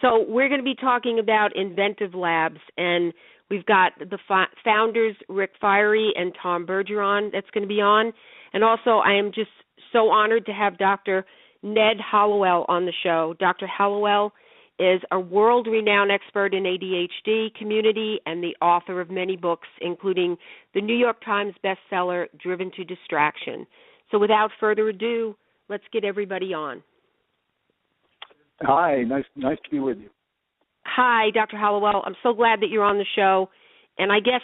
So we're going to be talking about InventiveLabs, and we've got the founders, Rick Fiery and Tom Bergeron, that's going to be on. And also, I am just so honored to have Dr. Ned Hallowell on the show. Dr. Hallowell is a world-renowned expert in ADHD community and the author of many books, including the New York Times bestseller, Driven to Distraction. So without further ado, let's get everybody on. Hi, nice to be with you. Hi, Dr. Hallowell. I'm so glad that you're on the show. And I guess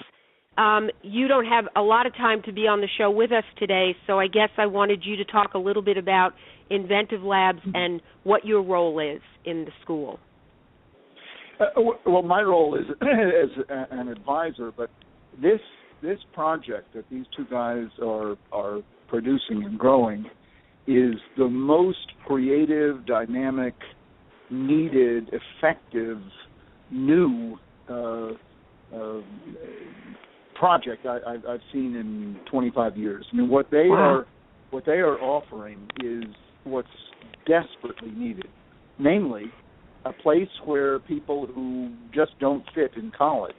you don't have a lot of time to be on the show with us today, so I guess I wanted you to talk a little bit about InventiveLabs and what your role is in the school. Well, my role is as an advisor, but this project that these two guys are producing and growing is the most creative, dynamic, needed, effective, new project I've seen in 25 years. I mean, what they are offering is what's desperately needed, namely a place where people who just don't fit in college,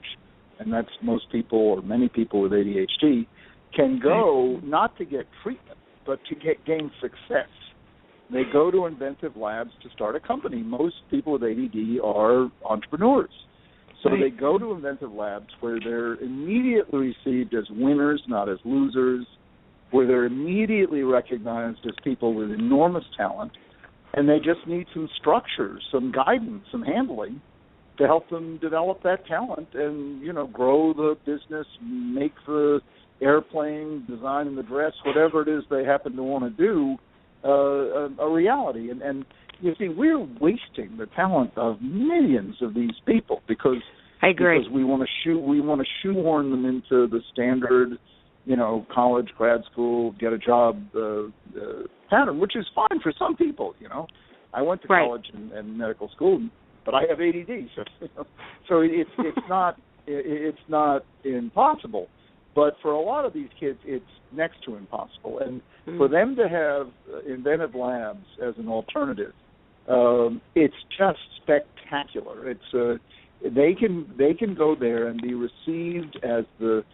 and that's most people or many people with ADHD, can go not to get treatment, but to gain success. They go to InventiveLabs to start a company. Most people with ADD are entrepreneurs. So they go to InventiveLabs where they're immediately received as winners, not as losers, where they're immediately recognized as people with enormous talent, and they just need some structure, some guidance, some handling to help them develop that talent and, grow the business, make the airplane, design the dress, whatever it is they happen to want to do, a reality. And you see, we're wasting the talent of millions of these people because we want to shoehorn them into the standard, college, grad school, get a job pattern, which is fine for some people. I went to college and medical school, but I have ADD, so it's not impossible. But for a lot of these kids, it's next to impossible. And for them to have InventiveLabs as an alternative, it's just spectacular. It's they can go there and be received as the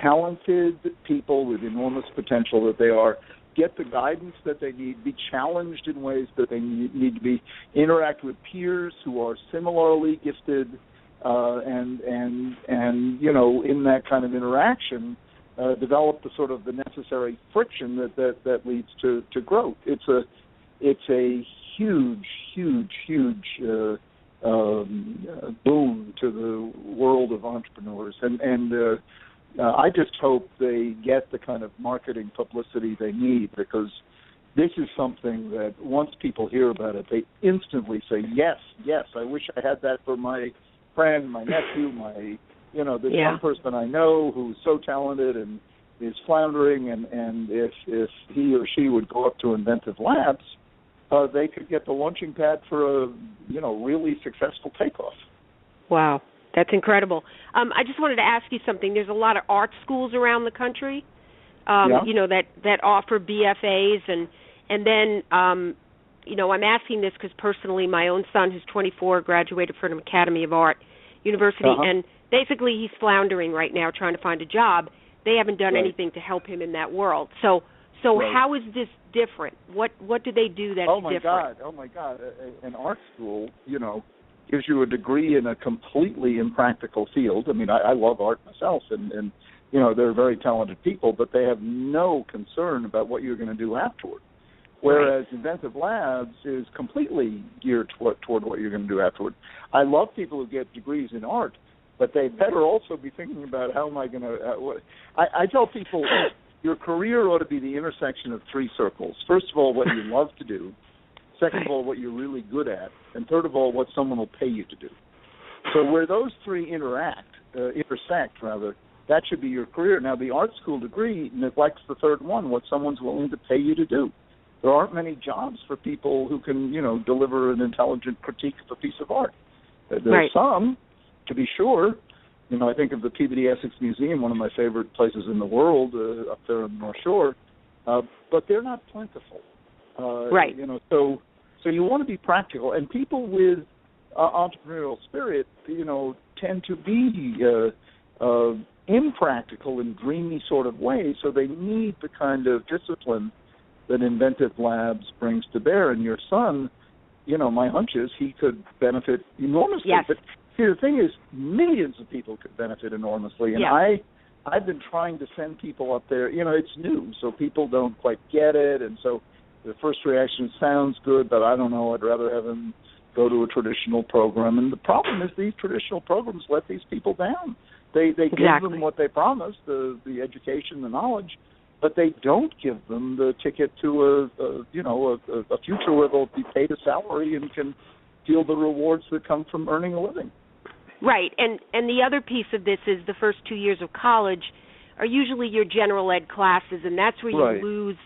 talented people with enormous potential that they are, get the guidance that they need, be challenged in ways that they need to be, interact with peers who are similarly gifted, and in that kind of interaction, develop the sort of the necessary friction that leads to growth. It's a huge boon to the world of entrepreneurs, and I just hope they get the kind of marketing publicity they need, because this is something that once people hear about it, they instantly say, yes, I wish I had that for my friend, my nephew, this one person I know who's so talented and is floundering, and if he or she would go up to InventiveLabs, they could get the launching pad for a really successful takeoff. Wow, that's incredible. I just wanted to ask you something. There's a lot of art schools around the country, that offer BFAs, and then I'm asking this because personally, my own son, who's 24, graduated from Academy of Art University, and basically he's floundering right now trying to find a job. They haven't done anything to help him in that world. So how is this different? What do they do that's different? Oh my God! An art school, gives you a degree in a completely impractical field. I mean, I love art myself, and they're very talented people, but they have no concern about what you're going to do afterward. Whereas InventiveLabs is completely geared toward what you're going to do afterward. I love people who get degrees in art, but they better also be thinking about how am I going to. I tell people your career ought to be the intersection of three circles. First of all, what you love to do. Second of all, what you're really good at. And third of all, what someone will pay you to do. So where those three intersect, that should be your career. Now, the art school degree neglects the third one, what someone's willing to pay you to do. There aren't many jobs for people who can, deliver an intelligent critique of a piece of art. There's some, to be sure. I think of the Peabody Essex Museum, one of my favorite places in the world, up there on the North Shore, but they're not plentiful. So you want to be practical, and people with entrepreneurial spirit, tend to be impractical and dreamy sort of ways. So they need the kind of discipline that InventiveLabs brings to bear. And your son, my hunch is he could benefit enormously. Yes. But see, the thing is, millions of people could benefit enormously. And yeah. I've been trying to send people up there. It's new, so people don't quite get it. And so the first reaction sounds good, but I don't know, I'd rather have them go to a traditional program. And the problem is these traditional programs let these people down. They exactly. give them what they promised, the education, the knowledge, but they don't give them the ticket to a future where they'll be paid a salary and can feel the rewards that come from earning a living. Right, and the other piece of this is the first 2 years of college are usually your general ed classes, and that's where you lose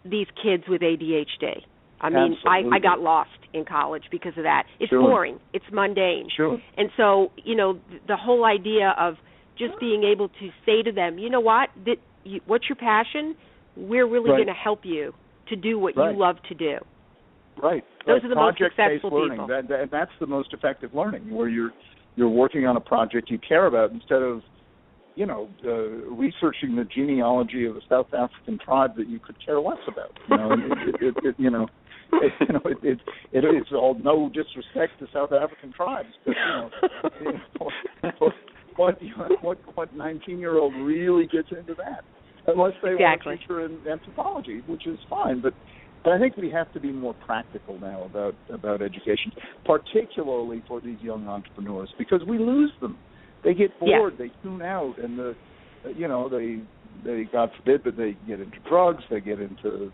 these kids with ADHD. I mean, I got lost in college because of that. It's boring. It's mundane. Sure. And so, the whole idea of just being able to say to them, you know what, what's your passion? We're really going to help you to do what you love to do. Right. Those are the most successful learning. people. That's the most effective learning, where you're working on a project you care about instead of, researching the genealogy of a South African tribe that you could care less about. It's all no disrespect to South African tribes, but what 19-year-old really gets into that? Unless they want a future in anthropology, which is fine, but I think we have to be more practical now about education, particularly for these young entrepreneurs, because we lose them. They get bored, they tune out, and they God forbid, but they get into drugs, they get into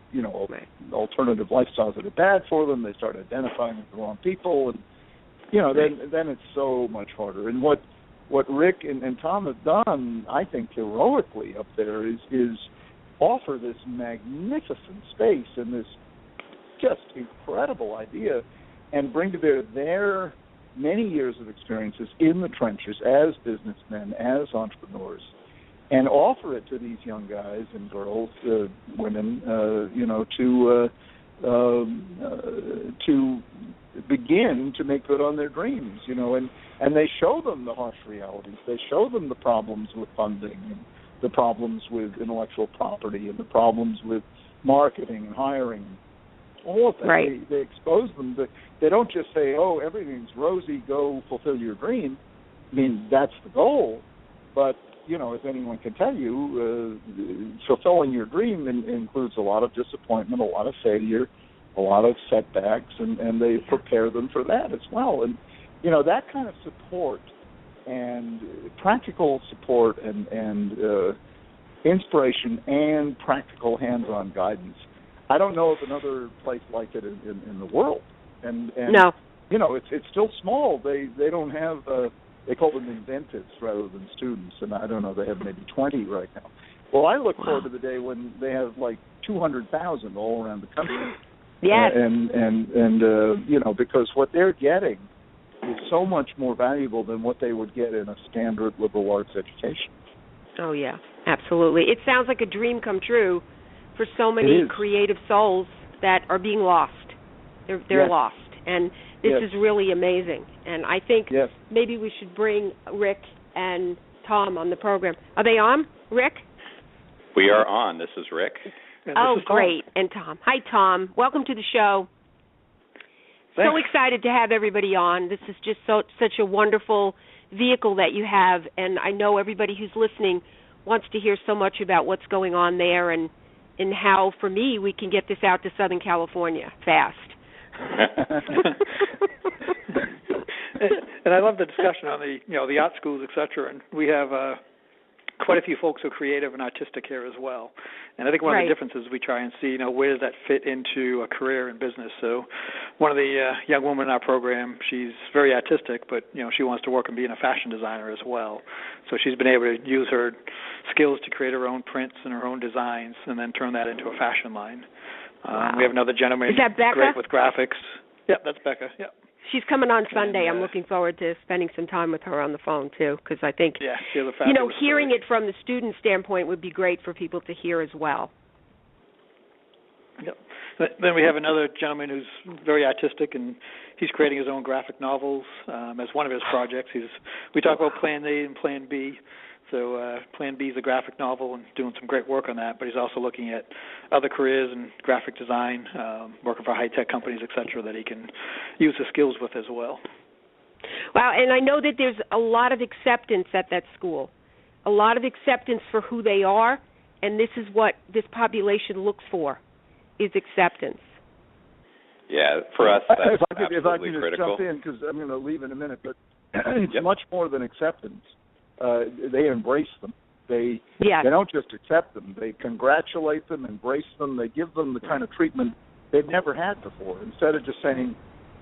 alternative lifestyles that are bad for them. They start identifying with the wrong people, and then it's so much harder. And what Rick and Tom have done, I think, heroically up there is offer this magnificent space and this just incredible idea, and bring to bear their many years of experiences in the trenches as businessmen, as entrepreneurs, and offer it to these young guys and girls, women, to begin to make good on their dreams, and they show them the harsh realities. They show them the problems with funding, and the problems with intellectual property, and the problems with marketing and hiring. All of that. Right. They expose them. They don't just say, "Oh, everything's rosy. Go fulfill your dream." I mean, that's the goal. But if anyone can tell you, fulfilling your dream includes a lot of disappointment, a lot of failure, a lot of setbacks, and they prepare them for that as well. And that kind of support and practical support and inspiration and practical hands-on guidance. I don't know of another place like it in the world. And no. It's still small. They don't have they call them inventives rather than students, and I don't know, they have maybe 20 right now. Well, I look forward to the day when they have like 200,000 all around the country. Yes. Because what they're getting is so much more valuable than what they would get in a standard liberal arts education. Oh, yeah, absolutely. It sounds like a dream come true for so many creative souls that are being lost. They're lost. And this is really amazing. And I think maybe we should bring Rick and Tom on the program. Are they on, Rick? We are on. This is Rick. Oh, great. And Tom. Hi, Tom. Welcome to the show. Thanks. So excited to have everybody on. This is just such a wonderful vehicle that you have, and I know everybody who's listening wants to hear so much about what's going on there and how, for me, we can get this out to Southern California fast. And I love the discussion on the art schools, et cetera, and we have quite a few folks who are creative and artistic here as well. And I think one of the differences we try and see, where does that fit into a career in business? So one of the young women in our program, she's very artistic, but, she wants to work and being a fashion designer as well. So she's been able to use her skills to create her own prints and her own designs and then turn that into a fashion line. We have another gentleman. Is that Becca? Great with graphics. Yep, that's Becca, yep. She's coming on Sunday. I'm looking forward to spending some time with her on the phone, too, because I think, she has a fabulous hearing story. it from the student standpoint would be great for people to hear as well. Yep. Then we have another gentleman who's very artistic, and he's creating his own graphic novels as one of his projects. We talk about Plan A and Plan B. So Plan B is a graphic novel and doing some great work on that, but he's also looking at other careers in graphic design, working for high-tech companies, et cetera, that he can use his skills with as well. Wow, and I know that there's a lot of acceptance at that school, a lot of acceptance for who they are, and this is what this population looks for, is acceptance. Yeah, for us, that's if I could absolutely critical. Jump in, because I'm going to leave in a minute, but it's much more than acceptance. They embrace them. They don't just accept them. They congratulate them, embrace them. They give them the kind of treatment they've never had before. Instead of just saying,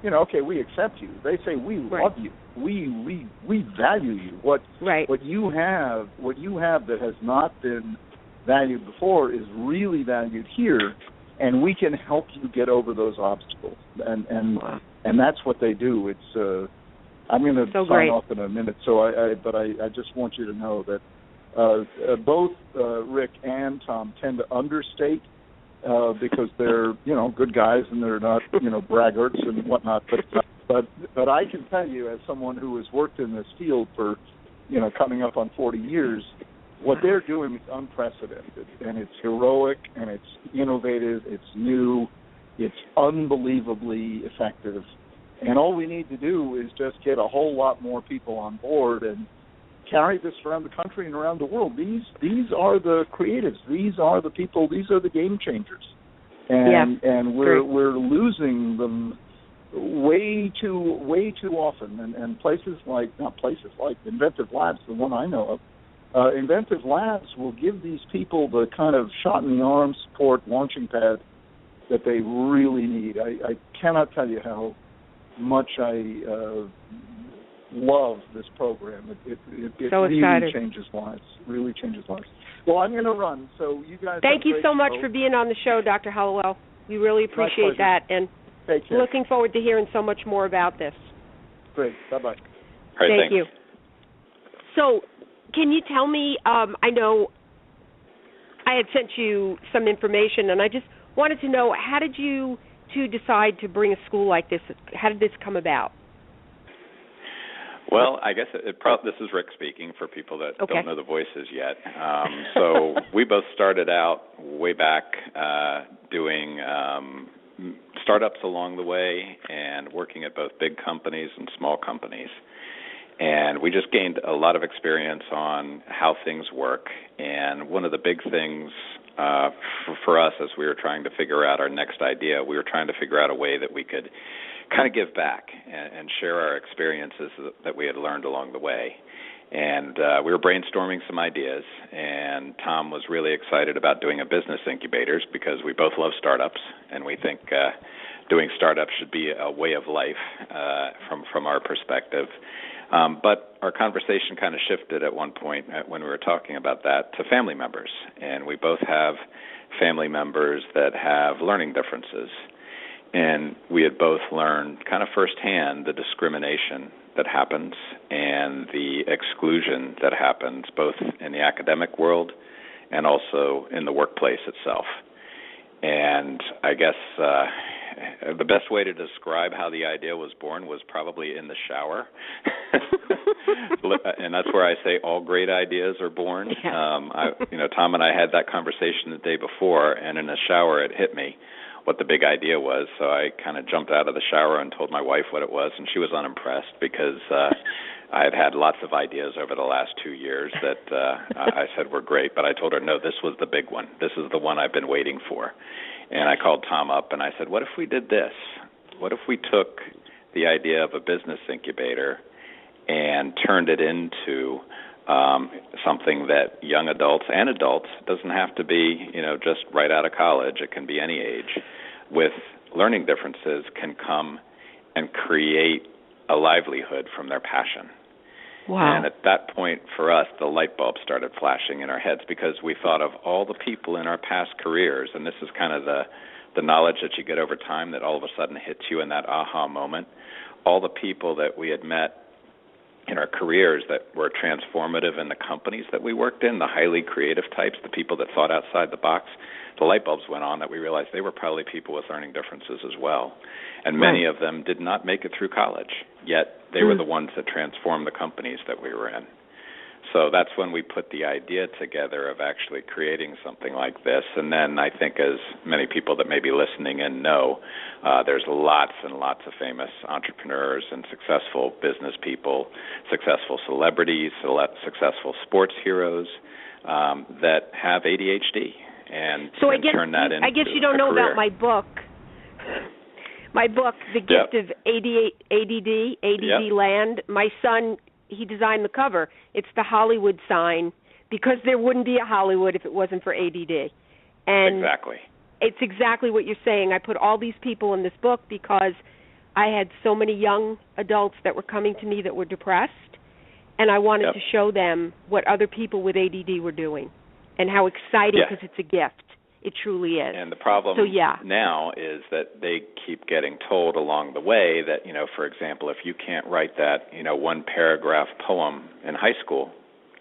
okay, we accept you, they say we love you. We value you. What you have that has not been valued before is really valued here, and we can help you get over those obstacles. And that's what they do. It's I'm going to sign off in a minute, but I just want you to know that both Rick and Tom tend to understate because they're good guys and they're not braggarts and whatnot. But I can tell you, as someone who has worked in this field for coming up on 40 years, what they're doing is unprecedented, and it's heroic, and it's innovative, it's new, it's unbelievably effective. And all we need to do is just get a whole lot more people on board and carry this around the country and around the world. These are the creatives. These are the people. These are the game changers. And we're losing them way too often. And places like InventiveLabs, the one I know of, InventiveLabs will give these people the kind of shot in the arm support, launching pad that they really need. I cannot tell you how much I love this program. It really changes lives. Really changes lives. Well, I'm going to run, so you guys. Thank you so much for being on the show, Dr. Hallowell. We really appreciate that, and looking forward to hearing so much more about this. Great. Bye-bye. All right, Thank you. So, can you tell me? I know I had sent you some information, and I just wanted to know, how did you decide to bring a school like this? How did this come about? Well, I guess this is Rick speaking for people that don't know the voices yet. So we both started out way back doing startups along the way and working at both big companies and small companies. And we just gained a lot of experience on how things work. And one of the big things for us as we were trying to figure out our next idea, we were trying to figure out a way that we could kind of give back and share our experiences that we had learned along the way. And we were brainstorming some ideas, and Tom was really excited about doing a business incubators because we both love startups, and we think doing startups should be a way of life from our perspective. But our conversation kind of shifted at one point when we were talking about that to family members, and we both have family members that have learning differences. And we had both learned kind of firsthand the discrimination that happens and the exclusion that happens both in the academic world and also in the workplace itself. And I guess the best way to describe how the idea was born was probably in the shower. And that's where I say all great ideas are born. Tom and I had that conversation the day before, and in the shower it hit me what the big idea was. So I kind of jumped out of the shower and told my wife what it was, and she was unimpressed because I had lots of ideas over the last 2 years that I said were great, but I told her, no, this was the big one. This is the one I've been waiting for. And I called Tom up and I said, what if we did this? What if we took the idea of a business incubator and turned it into something that young adults and adults, doesn't have to be, just right out of college, it can be any age, with learning differences can come and create a livelihood from their passion. Wow. And at that point, for us, the light bulb started flashing in our heads because we thought of all the people in our past careers, and this is kind of the knowledge that you get over time that all of a sudden hits you in that aha moment, all the people that we had met in our careers that were transformative in the companies that we worked in, the highly creative types, the people that thought outside the box, the light bulbs went on that we realized they were probably people with learning differences as well. And many of them did not make it through college, yet they were the ones that transformed the companies that we were in. So that's when we put the idea together of actually creating something like this. And then I think, as many people that may be listening in know, there's lots and lots of famous entrepreneurs and successful business people, successful celebrities, successful sports heroes that have ADHD and can turn that into I guess you don't know career. about my book. My book, The Gift of ADD Land. My son, he designed the cover. It's the Hollywood sign, because there wouldn't be a Hollywood if it wasn't for ADD. And exactly. It's exactly what you're saying. I put all these people in this book because I had so many young adults that were coming to me that were depressed, and I wanted to show them what other people with ADD were doing and how exciting, because it's a gift. It truly is. And the problem now is that they keep getting told along the way that, for example, if you can't write that, one paragraph poem in high school,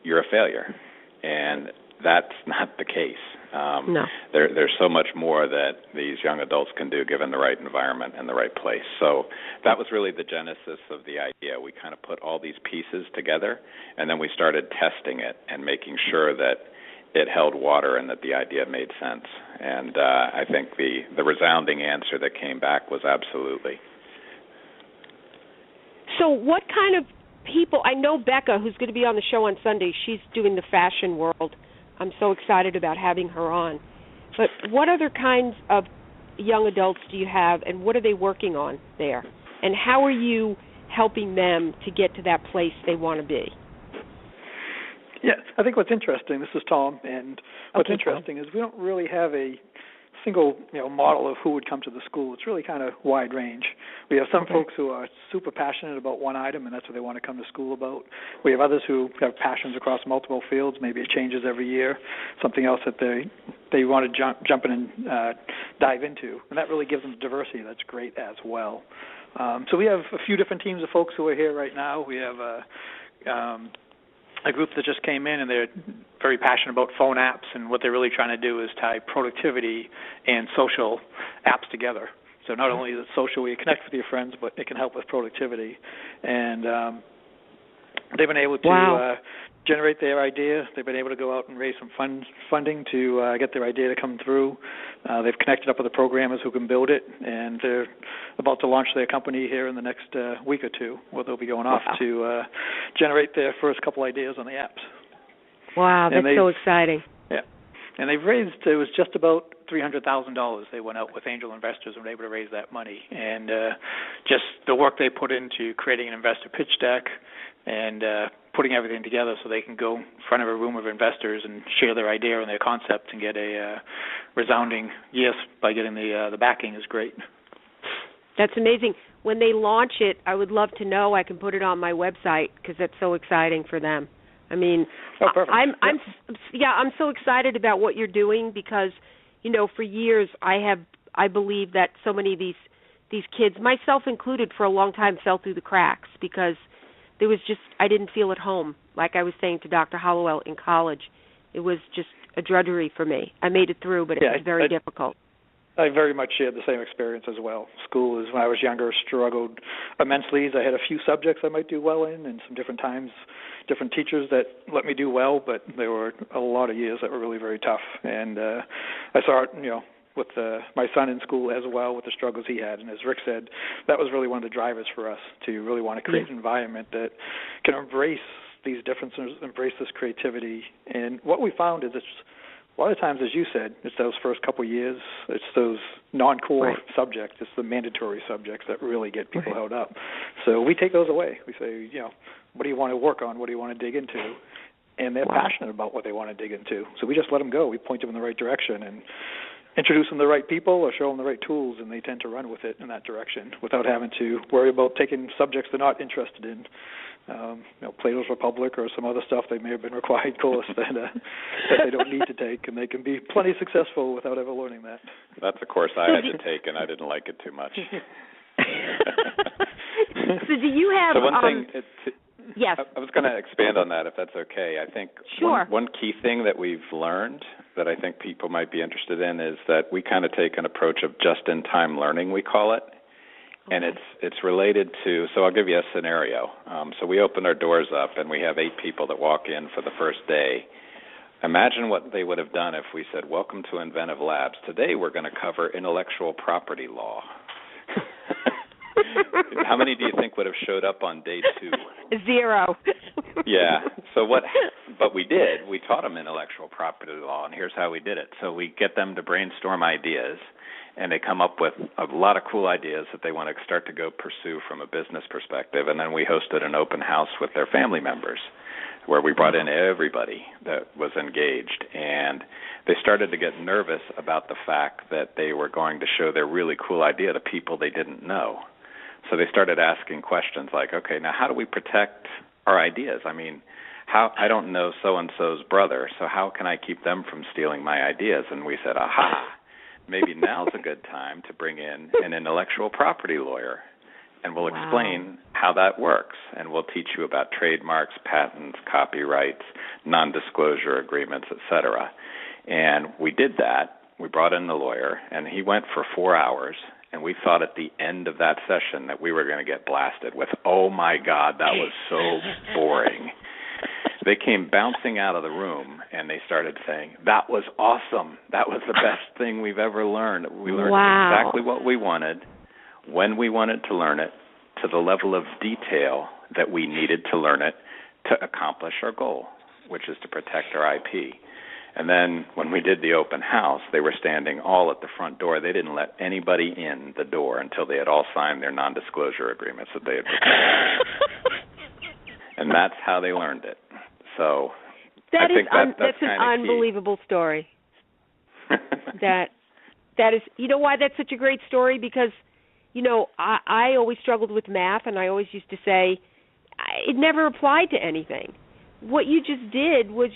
you're a failure. And that's not the case. No. There's so much more that these young adults can do given the right environment and the right place. So that was really the genesis of the idea. We kind of put all these pieces together, and then we started testing it and making sure that it held water and that the idea made sense. And I think the resounding answer that came back was absolutely. So what kind of people, I know Becca, who's going to be on the show on Sunday, she's doing the fashion world. I'm so excited about having her on. But what other kinds of young adults do you have, and what are they working on there? And how are you helping them to get to that place they want to be? Yeah, I think what's interesting, this is Tom, and what's interesting is we don't really have a single model of who would come to the school. It's really kind of wide range. We have some folks who are super passionate about one item, and that's what they want to come to school about. We have others who have passions across multiple fields. Maybe it changes every year, something else that they want to jump in and dive into, and that really gives them diversity. That's great as well. So we have a few different teams of folks who are here right now. We have a group that just came in, and they're very passionate about phone apps, and what they're really trying to do is tie productivity and social apps together. So not only is it social where you connect with your friends, but it can help with productivity. And they've been able to generate their idea. They've been able to go out and raise some funding to get their idea to come through. They've connected up with the programmers who can build it, and they're about to launch their company here in the next week or two, where they'll be going off to generate their first couple ideas on the apps. Wow, that's so exciting. Yeah. And they've raised, it was just about $300,000. They went out with angel investors and were able to raise that money. And just the work they put into creating an investor pitch deck and putting everything together so they can go in front of a room of investors and share their idea and their concept and get a resounding yes by getting the backing is great. That's amazing. When they launch it, I would love to know. I can put it on my website because that's so exciting for them. I mean, I'm so excited about what you're doing because, for years I believe that so many of these kids, myself included, for a long time fell through the cracks because there was I didn't feel at home. Like I was saying to Dr. Hallowell in college, it was just a drudgery for me. I made it through, but it was very difficult. I very much shared the same experience as well. School, when I was younger, struggled immensely. I had a few subjects I might do well in, and some different times, different teachers that let me do well, but there were a lot of years that were really very tough. And I saw it, with my son in school as well, with the struggles he had. And as Rick said, that was really one of the drivers for us to really want to create an environment that can embrace these differences, embrace this creativity. And what we found is a lot of times, as you said, it's those first couple of years, it's those non-core subjects, it's the mandatory subjects that really get people held up. So we take those away. We say, what do you want to work on? What do you want to dig into? And they're passionate about what they want to dig into. So we just let them go. We point them in the right direction and introduce them to the right people or show them the right tools, and they tend to run with it in that direction without having to worry about taking subjects they're not interested in. Plato's Republic or some other stuff they may have been required course that they don't need to take, and they can be plenty successful without ever learning that. That's a course I had to take, and I didn't like it too much. So do you have... So one thing... Yes. I was going to expand on that, if that's okay. I think one key thing that we've learned that I think people might be interested in is that we kind of take an approach of just-in-time learning, we call it. Okay. And it's related to, so I'll give you a scenario. So we open our doors up, and we have 8 people that walk in for the first day. Imagine what they would have done if we said, welcome to InventiveLabs. Today we're going to cover intellectual property law. How many do you think would have showed up on day 2? 0. Yeah. But we did. We taught them intellectual property law, and here's how we did it. So we get them to brainstorm ideas, and they come up with a lot of cool ideas that they want to start to go pursue from a business perspective. And then we hosted an open house with their family members where we brought in everybody that was engaged. And they started to get nervous about the fact that they were going to show their really cool idea to people they didn't know. So they started asking questions like, okay, now how do we protect our ideas? I mean, I don't know so-and-so's brother, so how can I keep them from stealing my ideas? And we said, aha, maybe now's a good time to bring in an intellectual property lawyer, and we'll explain how that works, and we'll teach you about trademarks, patents, copyrights, non-disclosure agreements, etc. And we did that. We brought in the lawyer, and he went for 4 hours, and we thought at the end of that session that we were going to get blasted with, oh, my God, that was so boring. They came bouncing out of the room, and they started saying, that was awesome. That was the best thing we've ever learned. We learned exactly what we wanted, when we wanted to learn it, to the level of detail that we needed to learn it to accomplish our goal, which is to protect our IP. And then when we did the open house, they were standing all at the front door. They didn't let anybody in the door until they had all signed their non-disclosure agreements that they had prepared. And that's how they learned it. So I think that's an unbelievable story. That is, you know why that's such a great story? Because, you know, I always struggled with math, and I always used to say it never applied to anything. What you just did was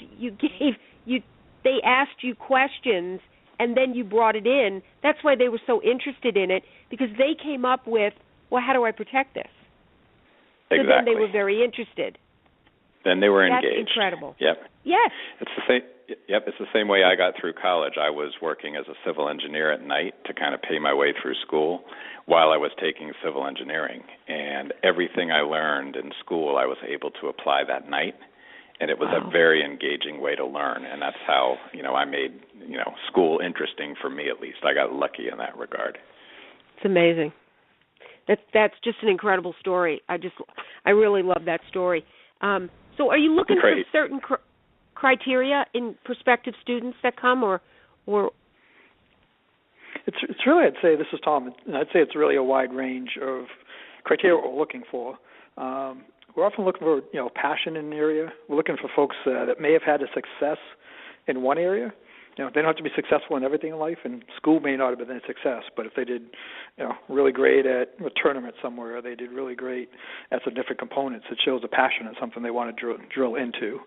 they asked you questions, and then you brought it in. That's why they were so interested in it, because they came up with, well, how do I protect this? Exactly. So then they were very interested. Then they were engaged. That's incredible. Yep. Yes. It's the same. Yep. It's the same way I got through college. I was working as a civil engineer at night to kind of pay my way through school while I was taking civil engineering, and everything I learned in school I was able to apply that night. And it was a very engaging way to learn, and that's how, you know, I made, you know, school interesting for me at least. I got lucky in that regard. It's amazing. That's just an incredible story. I really love that story. So are you looking for certain criteria in prospective students that come, or? It's really, I'd say, this is Tom, and I'd say it's really a wide range of criteria what we're looking for. We're often looking for, you know, passion in an area. We're looking for folks that may have had a success in one area. You know, they don't have to be successful in everything in life, and school may not have been a success, but if they did, you know, really great at a tournament somewhere, or they did really great at some different components, it shows a passion in something they want to drill into.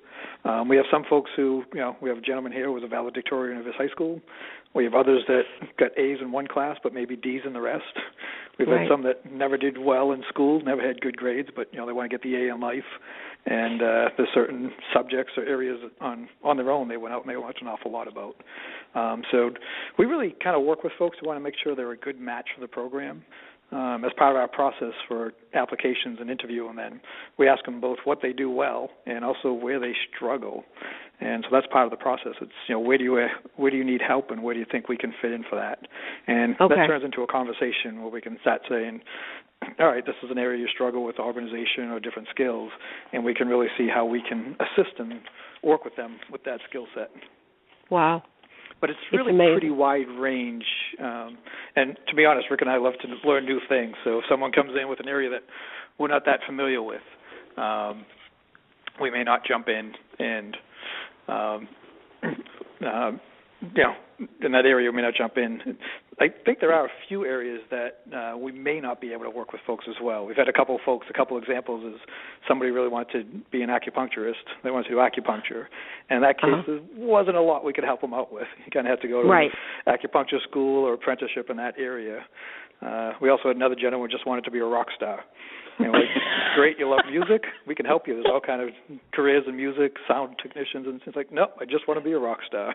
We have some folks who, you know, we have a gentleman here who was a valedictorian of his high school. We have others that got A's in one class, but maybe D's in the rest. We've had some that never did well in school, never had good grades, but, you know, they want to get the A in life. And there's certain subjects or areas on their own they went out and they watched an awful lot about. So we really kind of work with folks who want to make sure they're a good match for the program. As part of our process for applications and interviewing them, we ask them both what they do well and also where they struggle. And so that's part of the process. It's, you know, where do you need help and where do you think we can fit in for that? And that turns into a conversation where we can start saying, all right, this is an area you struggle with organization or different skills, and we can really see how we can assist and work with them with that skill set. Wow. But it's really a pretty wide range. And to be honest, Rick and I love to learn new things. So if someone comes in with an area that we're not that familiar with, we may not jump in and, you know, in that area we may not jump in. I think there are a few areas that we may not be able to work with folks as well. We've had a couple examples is somebody really wanted to be an acupuncturist. They wanted to do acupuncture. And in that case, there wasn't a lot we could help them out with. You kind of had to go to acupuncture school or apprenticeship in that area. We also had another gentleman who just wanted to be a rock star. Like, great, you love music? We can help you. There's all kind of careers in music, sound technicians, and it's like, nope, I just want to be a rock star.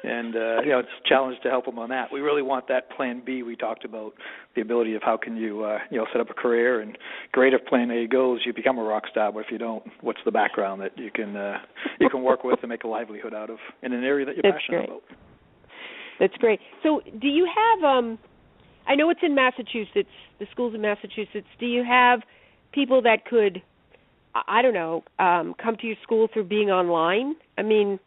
And, it's a challenge to help them on that. We really want that plan B we talked about, the ability of how can you, set up a career. And great if plan A goes, you become a rock star, but if you don't, what's the background that you can work with and make a livelihood out of in an area that you're passionate about? That's great. So do you have, I know it's in Massachusetts, the schools in Massachusetts, do you have people that could, I don't know, come to your school through being online? I mean,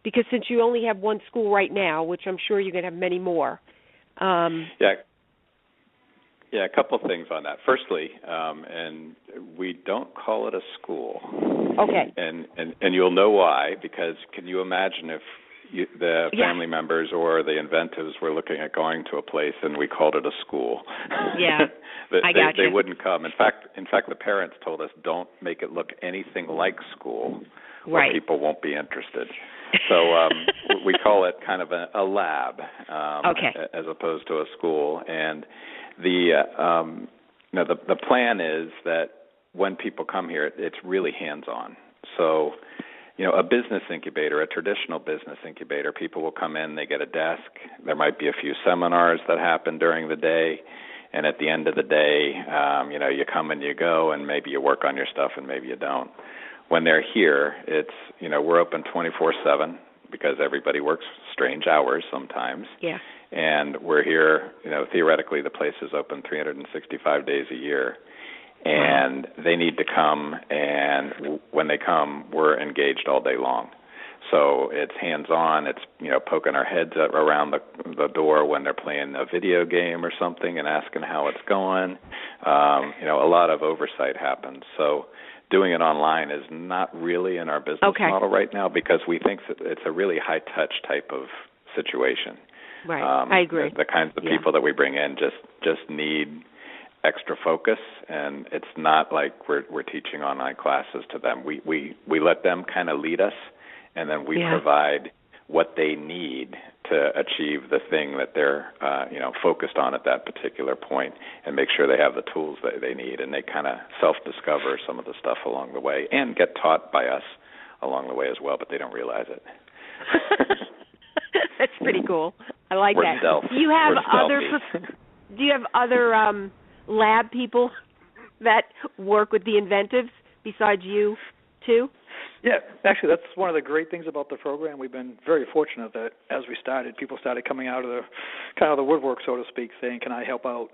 because since you only have one school right now, which I'm sure you're going to have many more. Yeah, a couple of things on that. Firstly, and we don't call it a school. Okay. And you'll know why, because can you imagine if the family members or the inventives were looking at going to a place and we called it a school? Yeah, I got you. They wouldn't come. In fact, the parents told us don't make it look anything like school, or people won't be interested. So we call it kind of a lab, as opposed to a school. And the plan is that when people come here, it's really hands-on. So, a business incubator, a traditional business incubator, people will come in, they get a desk. There might be a few seminars that happen during the day, and at the end of the day, you come and you go, and maybe you work on your stuff and maybe you don't. When they're here, it's, we're open 24/7 because everybody works strange hours sometimes. Yeah. And we're here, theoretically the place is open 365 days a year. And they need to come, and when they come, we're engaged all day long. So it's hands-on. It's, poking our heads around the door when they're playing a video game or something and asking how it's going. A lot of oversight happens. So doing it online is not really in our business model right now because we think that it's a really high-touch type of situation. Right, I agree. The kinds of people that we bring in just need extra focus, and it's not like we're teaching online classes to them. We let them kind of lead us, and then we provide what they need to achieve the thing that they're focused on at that particular point, and make sure they have the tools that they need, and they kind of self-discover some of the stuff along the way and get taught by us along the way as well, but they don't realize it. That's pretty cool. I like we're that. Stealth. Do you have other lab people that work with the inventives besides you too? Yeah, actually that's one of the great things about the program. We've been very fortunate that as we started, people started coming out of the woodwork, so to speak, saying, can I help out?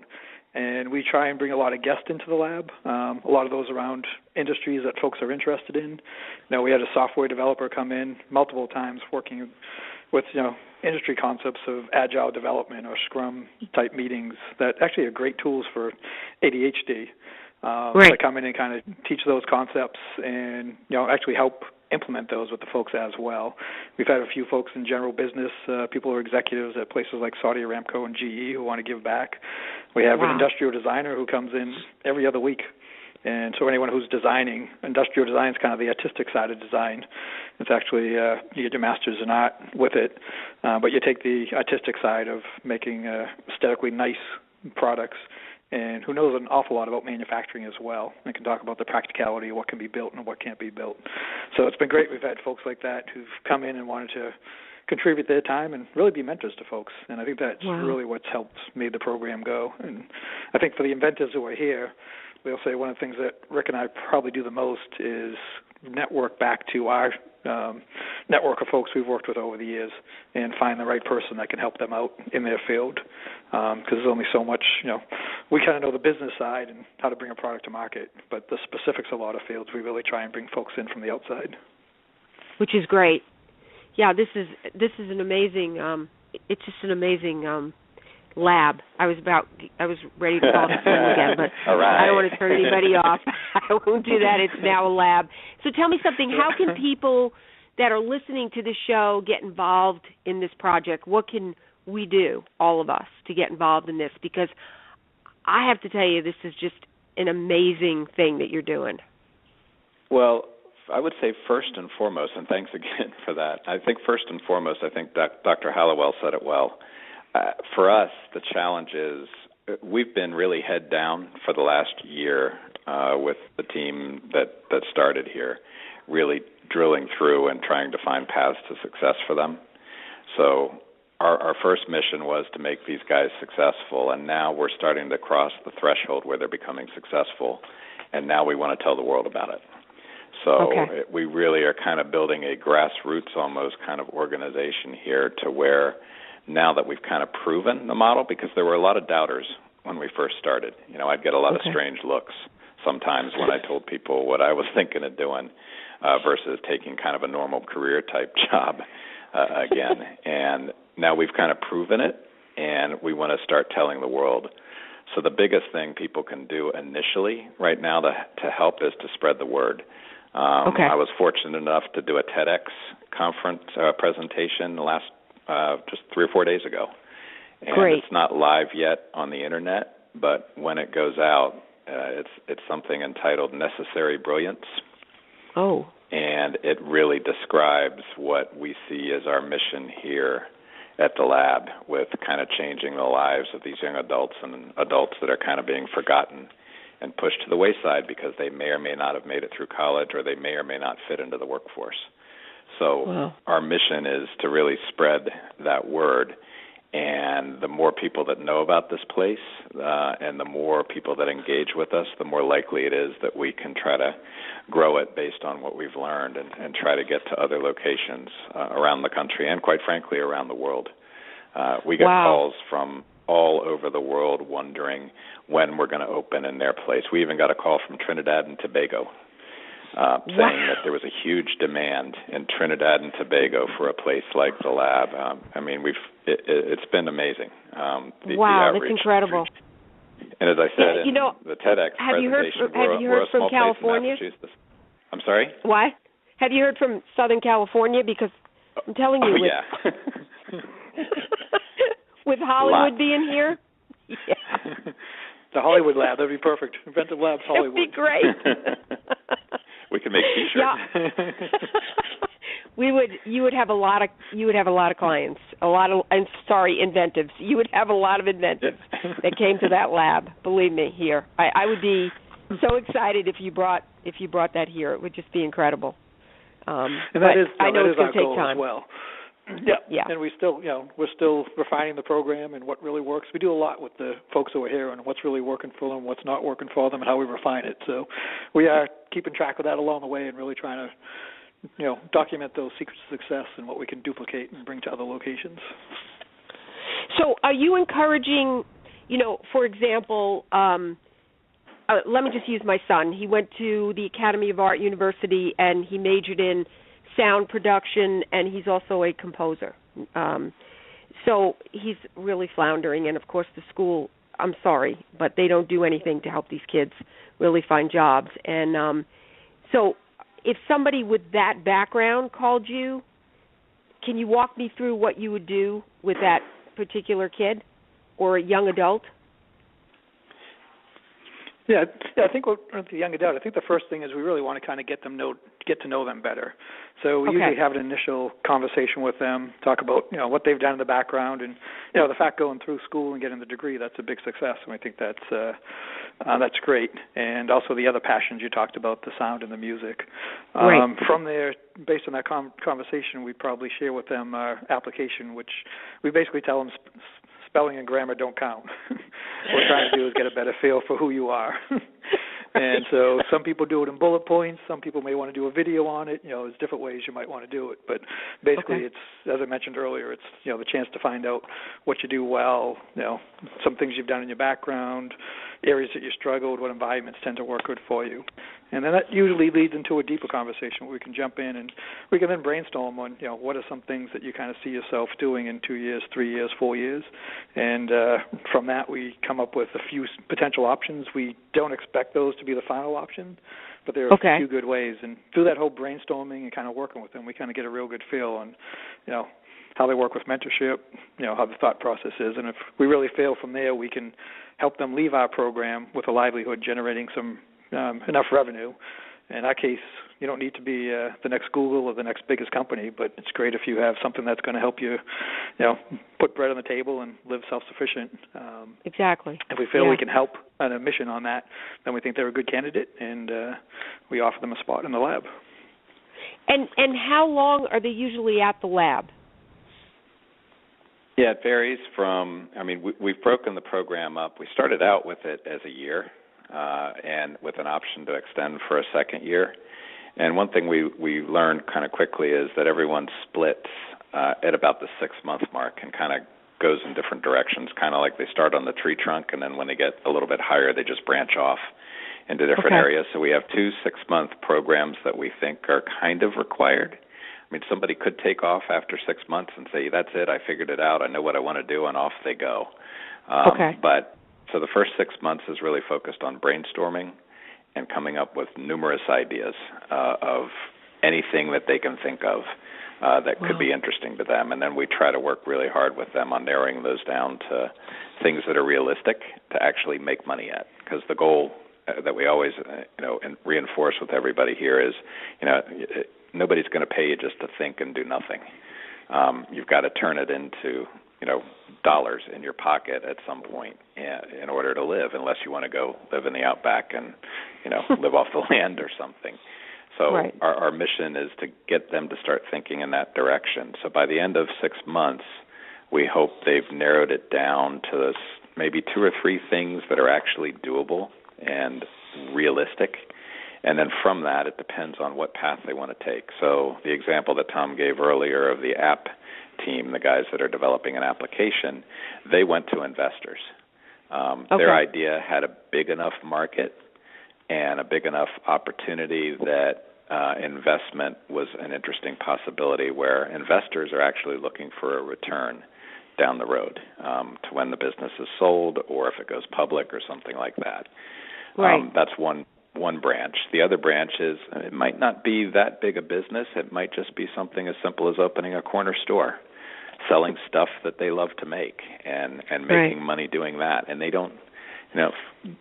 And we try and bring a lot of guests into the lab, a lot of those around industries that folks are interested in. We had a software developer come in multiple times working with, industry concepts of agile development or Scrum type meetings that actually are great tools for ADHD. To come in and kind of teach those concepts and, actually help implement those with the folks as well. We've had a few folks in general business, people who are executives at places like Saudi Aramco and GE who want to give back. We have an industrial designer who comes in every other week. And so anyone who's designing, industrial design is kind of the artistic side of design. It's actually, you get your master's in art with it, but you take the artistic side of making aesthetically nice products, and who knows an awful lot about manufacturing as well, and can talk about the practicality of what can be built and what can't be built. So it's been great. We've had folks like that who've come in and wanted to contribute their time and really be mentors to folks, and I think that's really what's helped made the program go. And I think for the inventors who are here, we'll say one of the things that Rick and I probably do the most is network back to our network of folks we've worked with over the years and find the right person that can help them out in their field, because there's only so much, we kind of know the business side and how to bring a product to market, but the specifics of a lot of fields, we really try and bring folks in from the outside. Which is great. Yeah, this is an amazing, it's just an amazing lab. I was ready to call it again, but I don't want to turn anybody off. I won't do that. It's now a lab. So tell me something. How can people that are listening to the show get involved in this project? What can we do, all of us, to get involved in this? Because I have to tell you, this is just an amazing thing that you're doing. Well, I would say first and foremost, and thanks again for that, I think first and foremost, I think Dr. Hallowell said it well. For us, the challenge is we've been really head down for the last year with the team that started here, really drilling through and trying to find paths to success for them. So our first mission was to make these guys successful, and now we're starting to cross the threshold where they're becoming successful, and now we want to tell the world about it. So we really are kind of building a grassroots almost kind of organization here to where now that we've kind of proven the model, because there were a lot of doubters when we first started. You know, I'd get a lot of strange looks sometimes when I told people what I was thinking of doing versus taking kind of a normal career type job again. And now we've kind of proven it, and we want to start telling the world. So the biggest thing people can do initially right now to help is to spread the word. I was fortunate enough to do a TEDx conference presentation just 3 or 4 days ago. And it's not live yet on the internet, but when it goes out, it's something entitled Necessary Brilliance. Oh. And it really describes what we see as our mission here at the lab, with kind of changing the lives of these young adults and adults that are kind of being forgotten and pushed to the wayside because they may or may not have made it through college, or they may or may not fit into the workforce. So our mission is to really spread that word. And the more people that know about this place and the more people that engage with us, the more likely it is that we can try to grow it based on what we've learned and try to get to other locations around the country and, quite frankly, around the world. We get calls from all over the world wondering when we're going to open in their place. We even got a call from Trinidad and Tobago saying that there was a huge demand in Trinidad and Tobago for a place like the lab. I mean, it's been amazing. That's incredible. And as I said in the TEDx presentation, we're a small California? place in Massachusetts. I'm sorry? What? Have you heard from Southern California? Because I'm telling you, with Hollywood being here, the Hollywood lab, that'd be perfect. InventiveLabs Hollywood. That'd be great. We could make T-shirts. Yeah. You would have a lot of clients. Inventives. You would have a lot of inventives that came to that lab. Believe me, here. I would be so excited if you brought that here. It would just be incredible. And that is I know that it's going to take goal time. As well. Yeah. And we're still refining the program and what really works. We do a lot with the folks over here on what's really working for them, what's not working for them, and how we refine it. So we are keeping track of that along the way and really trying to, document those secrets of success and what we can duplicate and bring to other locations. So are you encouraging, for example, let me just use my son. He went to the Academy of Art University and he majored in sound production, and he's also a composer. So he's really floundering, and of course the school, I'm sorry, but they don't do anything to help these kids really find jobs. And so if somebody with that background called you, can you walk me through what you would do with that particular kid or a young adult? Yeah, I think with the young adult, I think the first thing is we really want to kind of get to know them better. So we usually have an initial conversation with them, talk about what they've done in the background, and the fact going through school and getting the degree, that's a big success, and I think that's great. And also the other passions you talked about, the sound and the music. From there, based on that conversation, we probably share with them our application, which we basically tell them spelling and grammar don't count. What we're trying to do is get a better feel for who you are. And so some people do it in bullet points. Some people may want to do a video on it. There's different ways you might want to do it. But basically it's, as I mentioned earlier, it's, the chance to find out what you do well, some things you've done in your background, areas that you struggled, what environments tend to work good for you. And then that usually leads into a deeper conversation where we can jump in and we can then brainstorm on, what are some things that you kind of see yourself doing in 2 years, 3 years, 4 years. And from that, we come up with a few potential options. We don't expect those to be the final option, but there are a few good ways. And through that whole brainstorming and kind of working with them, we kind of get a real good feel on, how they work with mentorship, how the thought process is. And if we really fail from there, we can help them leave our program with a livelihood, generating some enough revenue In that case, you don't need to be the next Google or the next biggest company, but it's great if you have something that's going to help you, put bread on the table and live self-sufficient. Exactly. If we feel we can help on a mission on that, then we think they're a good candidate, and we offer them a spot in the lab. And how long are they usually at the lab? Yeah, it varies from, we've broken the program up. We started out with it as a year and with an option to extend for a second year. And one thing we learned kind of quickly is that everyone splits at about the 6-month mark and kind of goes in different directions, kind of like they start on the tree trunk, and then when they get a little bit higher, they just branch off into different areas. So we have 2 6-month programs that we think are kind of required. Somebody could take off after 6 months and say, that's it, I figured it out, I know what I want to do, and off they go. But so the first 6 months is really focused on brainstorming and coming up with numerous ideas of anything that they can think of that could be interesting to them. And then we try to work really hard with them on narrowing those down to things that are realistic to actually make money at. Because the goal that we always, and reinforce with everybody here is, nobody's going to pay you just to think and do nothing. You've got to turn it into, dollars in your pocket at some point in order to live, unless you want to go live in the outback and, live off the land or something. So our mission is to get them to start thinking in that direction. So by the end of 6 months, we hope they've narrowed it down to maybe 2 or 3 things that are actually doable and realistic. And then from that, it depends on what path they want to take. So the example that Tom gave earlier of the app team, the guys that are developing an application, they went to investors. Their idea had a big enough market and a big enough opportunity that investment was an interesting possibility, where investors are actually looking for a return down the road to when the business is sold or if it goes public or something like that. That's one branch. The other branch is it might not be that big a business. It might just be something as simple as opening a corner store, selling stuff that they love to make and making money doing that. And they don't,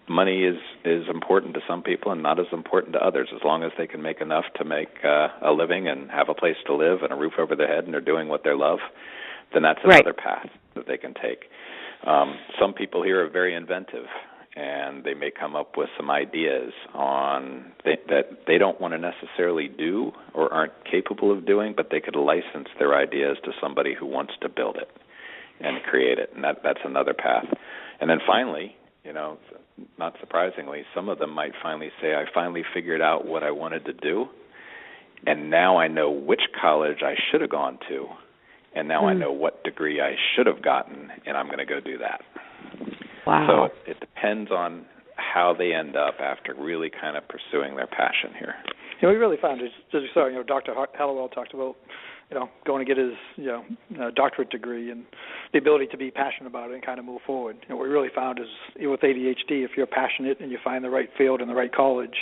money is important to some people and not as important to others. As long as they can make enough to make a living and have a place to live and a roof over their head and they're doing what they love, then that's another path that they can take. Some people here are very inventive, and they may come up with some ideas that they don't want to necessarily do or aren't capable of doing, but they could license their ideas to somebody who wants to build it and create it, and that's another path. And then finally, not surprisingly, some of them might finally say, I finally figured out what I wanted to do, and now I know which college I should have gone to, and now I know what degree I should have gotten, and I'm going to go do that. Wow. So it depends on how they end up after really kind of pursuing their passion here. We really found, as you saw, Dr. Hallowell talked about, going to get his, doctorate degree and the ability to be passionate about it and kind of move forward. What we really found is with ADHD, if you're passionate and you find the right field and the right college,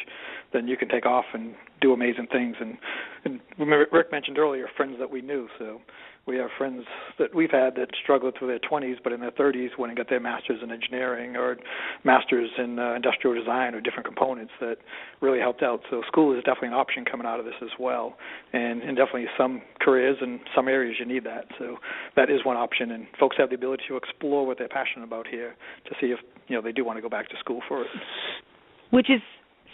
then you can take off and do amazing things. And remember, Rick mentioned earlier friends that we knew, so we have friends that we've had that struggled through their 20s, but in their 30s went and got their master's in engineering or master's in industrial design or different components that really helped out. So school is definitely an option coming out of this as well. And definitely some careers and some areas you need that. So that is one option. And folks have the ability to explore what they're passionate about here to see if they do want to go back to school for it. Which is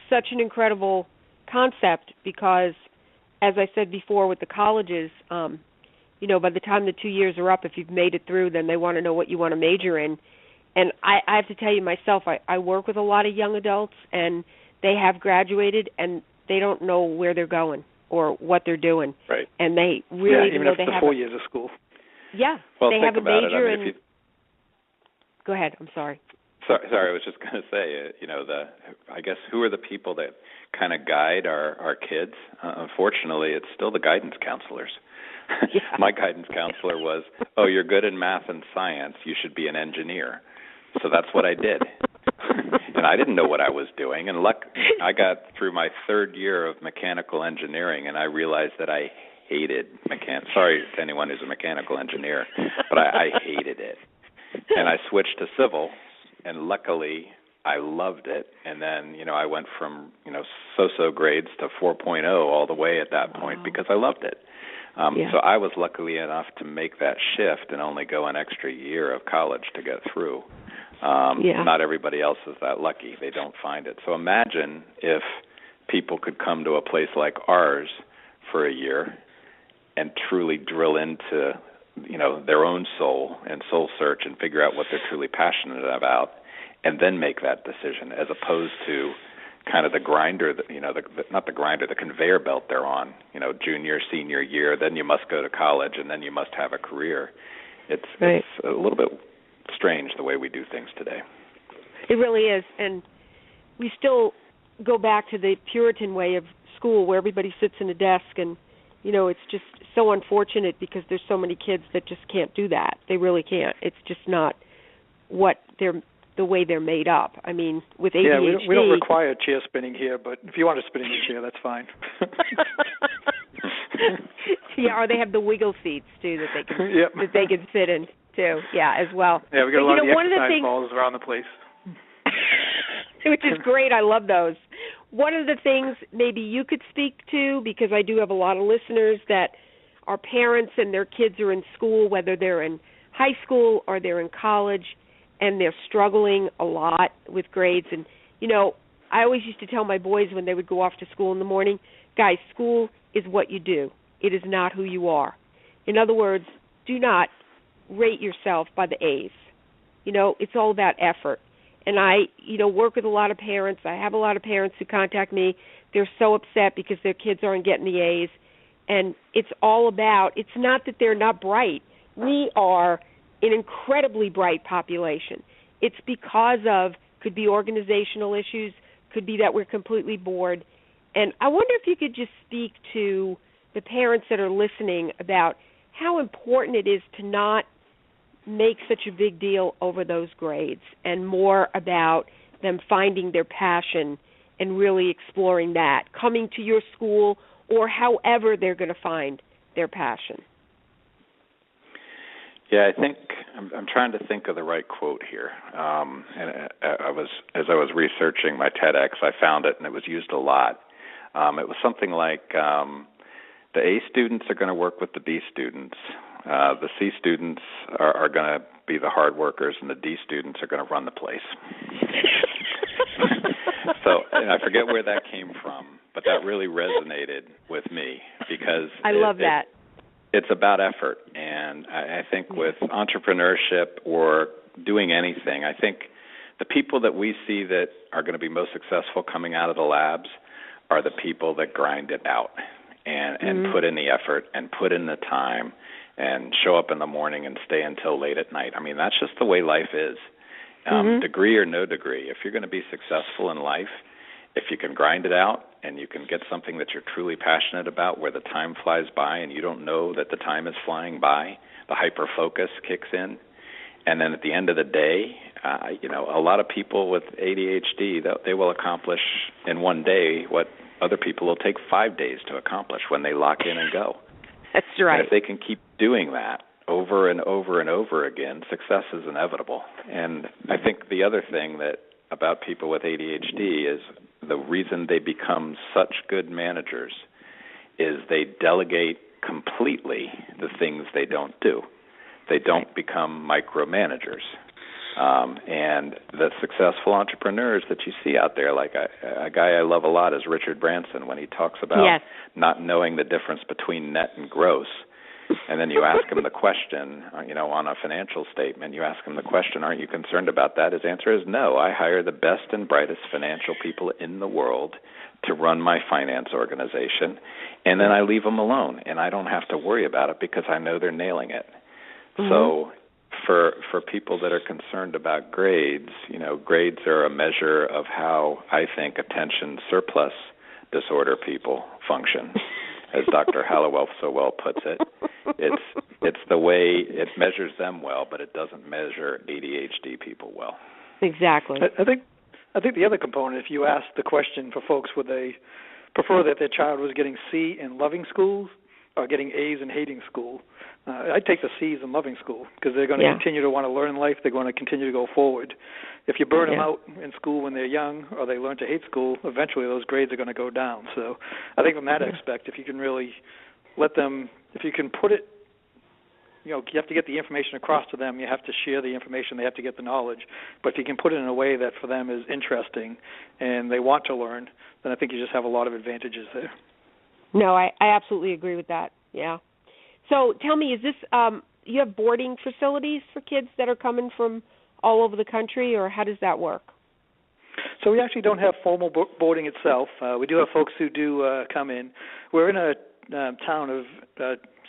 such an incredible concept because, as I said before with the colleges, by the time the 2 years are up, if you've made it through, then they want to know what you want to major in. And I have to tell you myself, I work with a lot of young adults, and they have graduated, and they don't know where they're going or what they're doing. Right. And they really, even though if they the have 4 years of school. Yeah. Well, they think have a about major it. Go ahead. I'm sorry. Sorry, I was just going to say, I guess who are the people that kind of guide our kids? Unfortunately, it's still the guidance counselors. Yeah. My guidance counselor was, you're good in math and science, you should be an engineer. So that's what I did. And I didn't know what I was doing. And I got through my 3rd year of mechanical engineering, and I realized that I hated mechanics. Sorry to anyone who's a mechanical engineer, but I hated it. And I switched to civil, and luckily I loved it. And then, I went from, so-so grades to 4.0 all the way at that point because I loved it. So I was lucky enough to make that shift and only go an extra year of college to get through. Not everybody else is that lucky. They don't find it. So imagine if people could come to a place like ours for a year and truly drill into, their own soul and soul search and figure out what they're truly passionate about and then make that decision, as opposed to kind of the grinder, the conveyor belt they're on, junior, senior year, then you must go to college, and then you must have a career. It's a little bit strange the way we do things today. It really is, and we still go back to the Puritan way of school where everybody sits in a desk, and, it's just so unfortunate because there's so many kids that just can't do that. They really can't. It's just not the way they're made up. I mean, with ADHD... Yeah, we don't require chair spinning here, but if you want to spin in your chair, that's fine. Or they have the wiggle seats, too, that they can sit in, too. Yeah, as well. Yeah, we got a lot of the exercise balls around the place. Which is great. I love those. One of the things maybe you could speak to, because I do have a lot of listeners that are parents and their kids are in school, whether they're in high school or they're in college, and they're struggling a lot with grades. And, I always used to tell my boys when they would go off to school in the morning, guys, school is what you do. It is not who you are. In other words, do not rate yourself by the A's. It's all about effort. And I, work with a lot of parents. I have a lot of parents who contact me. They're so upset because their kids aren't getting the A's. And it's all about, it's not that they're not bright. We are an incredibly bright population. It's because of, could be organizational issues, could be that we're completely bored. And I wonder if you could just speak to the parents that are listening about how important it is to not make such a big deal over those grades and more about them finding their passion and really exploring that, coming to your school or however they're going to find their passion. Yeah, I think I'm trying to think of the right quote here. And as I was researching my TEDx, I found it, and it was used a lot. It was something like the A students are going to work with the B students. The C students are going to be the hard workers, and the D students are going to run the place. So, and I forget where that came from, but that really resonated with me because I love that. It's about effort, and I think with entrepreneurship or doing anything, I think the people that we see that are going to be most successful coming out of the labs are the people that grind it out and put in the effort and put in the time and show up in the morning and stay until late at night. I mean, that's just the way life is. Degree or no degree, if you're going to be successful in life, if you can grind it out and you can get something that you're truly passionate about where the time flies by and you don't know that the time is flying by, the hyper-focus kicks in. And then at the end of the day, a lot of people with ADHD, they will accomplish in one day what other people will take 5 days to accomplish when they lock in and go. That's right. And if they can keep doing that over and over and over again, success is inevitable. And I think the other thing that about people with ADHD is the reason they become such good managers is they delegate completely the things they don't do. They don't become micromanagers. And the successful entrepreneurs that you see out there, like a guy I love a lot is Richard Branson, when he talks about not knowing the difference between net and gross. And then you ask him the question, on a financial statement, you ask him the question, aren't you concerned about that? His answer is no. I hire the best and brightest financial people in the world to run my finance organization, and then I leave them alone, and I don't have to worry about it because I know they're nailing it. So for people that are concerned about grades, grades are a measure of how I think attention surplus disorder people function. As Dr. Hallowell so well puts it, it's the way it measures them well, but it doesn't measure ADHD people well. Exactly. I think the other component, if you ask the question for folks, would they prefer that their child was getting C in loving schools are getting A's and hating school. I'd take the C's and loving school because they're going to continue to want to learn in life. They're going to continue to go forward. If you burn them out in school when they're young or they learn to hate school, eventually those grades are going to go down. So I think from that aspect, if you can really let them, if you can put it, you have to get the information across to them. You have to share the information. They have to get the knowledge. But if you can put it in a way that for them is interesting and they want to learn, then I think you just have a lot of advantages there. No, I absolutely agree with that. Yeah. So tell me, is this you have boarding facilities for kids that are coming from all over the country, or how does that work? So we actually don't have formal boarding itself. We do have folks who do come in. We're in a town of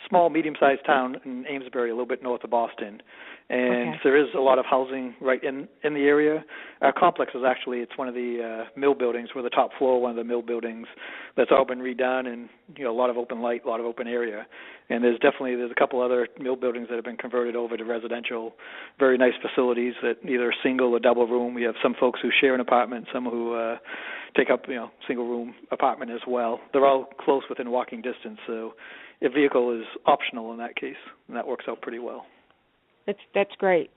small, medium-sized town in Amesbury, a little bit north of Boston. And there is a lot of housing right in the area. Our complex is actually, it's one of the mill buildings. We're the top floor, one of the mill buildings that's all been redone, and a lot of open light, a lot of open area. And there's a couple other mill buildings that have been converted over to residential, very nice facilities that either single or double room. We have some folks who share an apartment, some who take up single room apartment as well. They're all close within walking distance, so a vehicle is optional in that case, and that works out pretty well. That's great.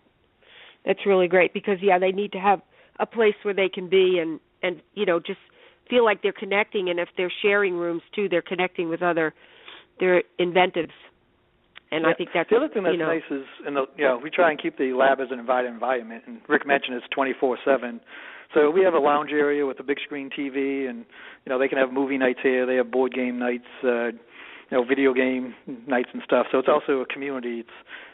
That's really great because they need to have a place where they can be and just feel like they're connecting, and if they're sharing rooms too, they're connecting with their inventives. And I think that's the other thing that's nice is we try and keep the lab as an inviting environment, and Rick mentioned it's 24/7. So we have a lounge area with a big screen TV, and they can have movie nights here. They have board game nights, video game nights and stuff. So it's also a community. It's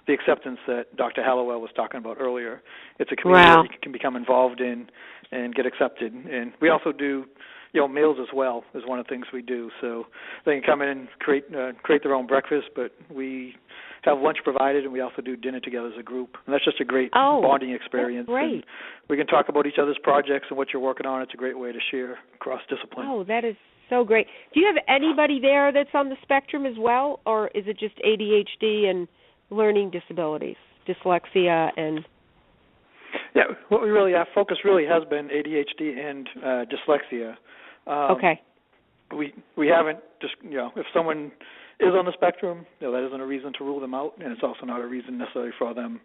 the acceptance that Dr. Hallowell was talking about earlier. It's a community that you can become involved in and get accepted. And we also do, meals as well is one of the things we do. So they can come in and create their own breakfast, but we have lunch provided, and we also do dinner together as a group. And that's just a great bonding experience. Great. And we can talk about each other's projects and what you're working on. It's a great way to share across discipline. Oh, that is so great. Do you have anybody there that's on the spectrum as well, or is it just ADHD and learning disabilities, dyslexia and? Yeah, what our focus really has been ADHD and dyslexia. We haven't just if someone is on the spectrum, that isn't a reason to rule them out, and it's also not a reason necessarily for them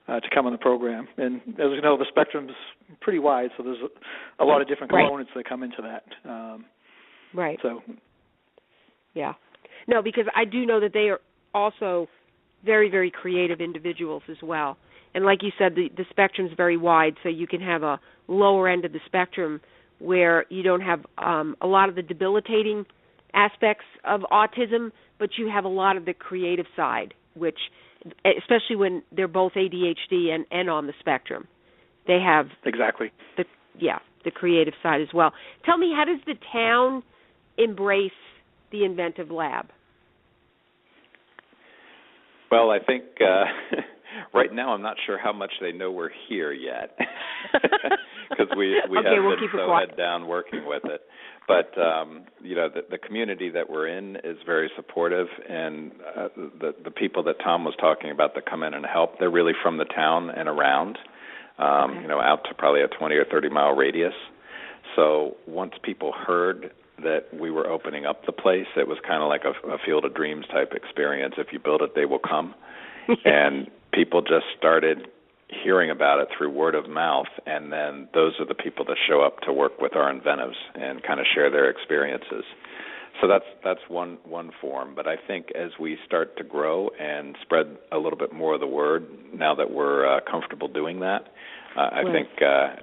to come on the program. And as we know, the spectrum is pretty wide, so there's a lot of different components that come into that. Right. So. Yeah. No, because I do know that they are also very, very creative individuals as well. And like you said, the spectrum is very wide, so you can have a lower end of the spectrum where you don't have a lot of the debilitating aspects of autism, but you have a lot of the creative side, which, especially when they're both ADHD and on the spectrum, they have the creative side as well. Tell me, how does the town embrace the Inventive Lab? Well, I think right now I'm not sure how much they know we're here yet because we have been so head down working with it. But, the community that we're in is very supportive, and the people that Tom was talking about that come in and help, they're really from the town and around, out to probably a 20 or 30-mile radius. So once people heard that we were opening up the place, it was kind of like a Field of Dreams type experience. If you build it, they will come. And people just started hearing about it through word of mouth, and then those are the people that show up to work with our inventives and kind of share their experiences. So that's one form. But I think as we start to grow and spread a little bit more of the word, now that we're comfortable doing that, I think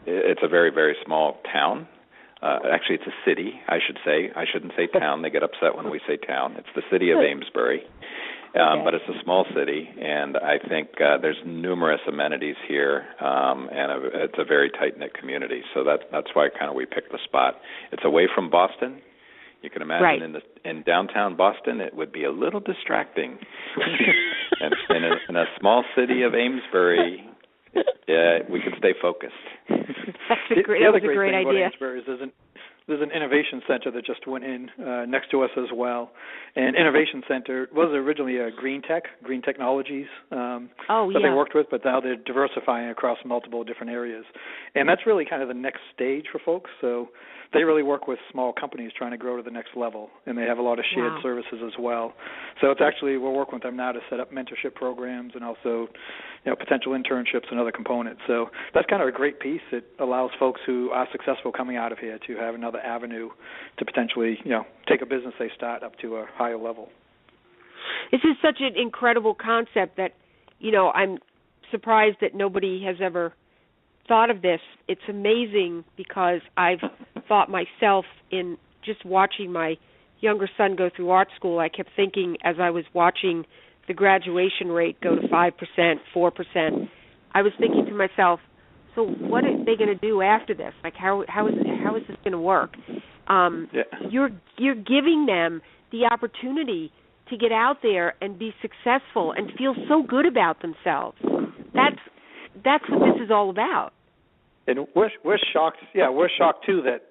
it's a very, very small town. Actually, it's a city, I should say. I shouldn't say town. They get upset when we say town. It's the city of Amesbury. But it's a small city, and I think there's numerous amenities here, and it's a very tight-knit community. So that's why kind of we picked the spot. It's away from Boston. You can imagine in downtown Boston, it would be a little distracting. And in a small city of Amesbury, we can stay focused. That was a great idea. Amesbury is there's an innovation center that just went in next to us as well. And innovation center was originally a green technologies that they worked with, but now they're diversifying across multiple different areas. And that's really kind of the next stage for folks. So they really work with small companies trying to grow to the next level, and they have a lot of shared services as well. So it's actually, we're working with them now to set up mentorship programs and also, potential internships and other components. So that's kind of a great piece. It allows folks who are successful coming out of here to have another avenue to potentially, take a business they start up to a higher level. This is such an incredible concept that, I'm surprised that nobody has ever thought of this. It's amazing because I've thought myself in just watching my younger son go through art school, I kept thinking as I was watching the graduation rate go to 5%, 4%, I was thinking to myself, so what are they going to do after this? Like how is this going to work? You're giving them the opportunity to get out there and be successful and feel so good about themselves. That's what this is all about. And we're shocked. Yeah, we're shocked too that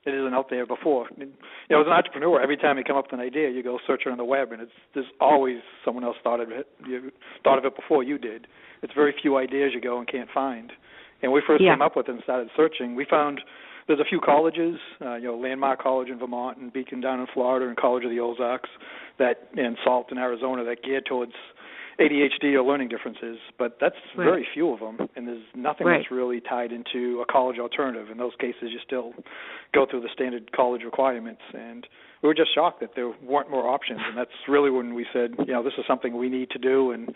it isn't out there before. As an entrepreneur, every time you come up with an idea, you go search it on the web, and there's always someone else thought of it. You thought of it before you did. It's very few ideas you go and can't find. And when we first came up with it and started searching, we found there's a few colleges, Landmark College in Vermont and Beacon down in Florida and College of the Ozarks, and SALT in Arizona that gear towards ADHD or learning differences, but that's very few of them, and there's nothing that's really tied into a college alternative. In those cases, you still go through the standard college requirements, and we were just shocked that there weren't more options, and that's really when we said, this is something we need to do, and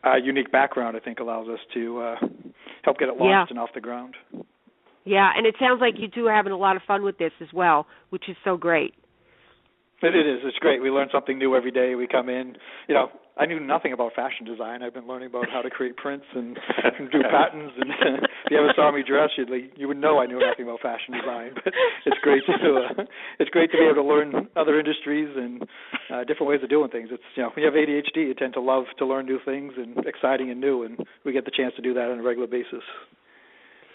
our unique background, I think, allows us to help get it launched and off the ground. Yeah, and it sounds like you two are having a lot of fun with this as well, which is so great. It is. It's great. We learn something new every day. We come in. I knew nothing about fashion design. I've been learning about how to create prints and do patterns. And if you ever saw me dress, you would know I knew nothing about fashion design. But it's great to be able to learn other industries and different ways of doing things. It's when you have ADHD, you tend to love to learn new things and exciting and new, and we get the chance to do that on a regular basis.